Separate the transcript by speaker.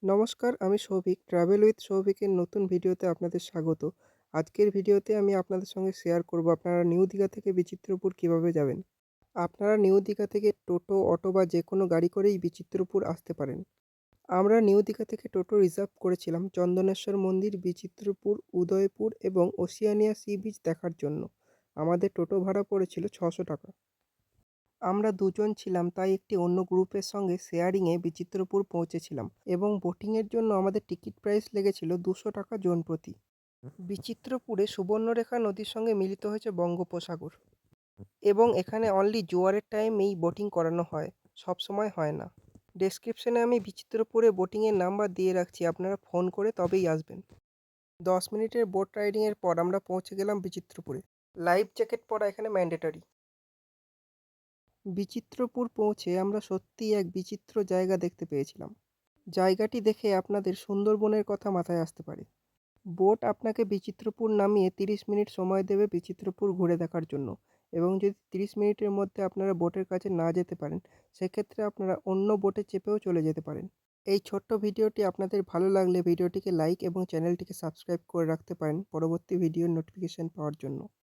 Speaker 1: নমস্কার, আমি Souvik. Travel with সৌভিকের নতুন ভিডিওতে আপনাদের স্বাগত। আজকের ভিডিওতে আমি আপনাদের সঙ্গে শেয়ার করব আপনারা নিউ দীঘা থেকে বিচিত্রপুর কিভাবে যাবেন। আপনারা নিউ দীঘা থেকে টোটো, অটো বা যেকোনো গাড়ি করেই বিচিত্রপুর আসতে পারেন। আমরা নিউ দীঘা থেকে টোটো রিজার্ভ করেছিলাম চন্দনেশ্বর মন্দির, বিচিত্রপুর, উদয়পুর এবং ওশিয়ানিয়া সি বিচ দেখার জন্য। আমাদের টোটো ভাড়া পড়েছিল 600 টাকা। আমরা দুজন ছিলাম, তাই একটি অন্য গ্রুপের সঙ্গে শেয়ারিংয়ে বিচিত্রপুর পৌঁছেছিলাম এবং বোটিংয়ের জন্য আমাদের টিকিট প্রাইস লেগেছিল 200 টাকা জন প্রতি। বিচিত্রপুরে সুবর্ণরেখা নদীর সঙ্গে মিলিত হয়েছে বঙ্গোপসাগর এবং এখানে অনলি জোয়ারের টাইমেই বোটিং করানো হয়, সব সময় হয় না। ডেসক্রিপশনে আমি বিচিত্রপুরে বোটিংয়ের নাম্বার দিয়ে রাখছি, আপনারা ফোন করে তবেই আসবেন। 10 মিনিটের বোট রাইডিংয়ের পর আমরা পৌঁছে গেলাম বিচিত্রপুরে। লাইফ জ্যাকেট পরা এখানে ম্যান্ডেটরি। বিচিত্রপুর পৌঁছে আমরা সত্যিই এক বিচিত্র জায়গা দেখতে পেয়েছিলাম। জায়গাটি দেখে আপনাদের সুন্দরবনের কথা মাথায় আসতে পারে। বোট আপনাকে বিচিত্রপুর নামিয়ে 30 মিনিট সময় দেবে বিচিত্রপুর ঘুরে দেখার জন্য, এবং যদি 30 মিনিটের মধ্যে আপনারা বোটের কাছে না যেতে পারেন, সেক্ষেত্রে আপনারা অন্য বোটে চেপেও চলে যেতে পারেন। এই ছোট্ট ভিডিওটি আপনাদের ভালো লাগলে ভিডিওটিকে লাইক এবং চ্যানেলটিকে সাবস্ক্রাইব করে রাখতে পারেন পরবর্তী ভিডিওর নোটিফিকেশন পাওয়ার জন্য।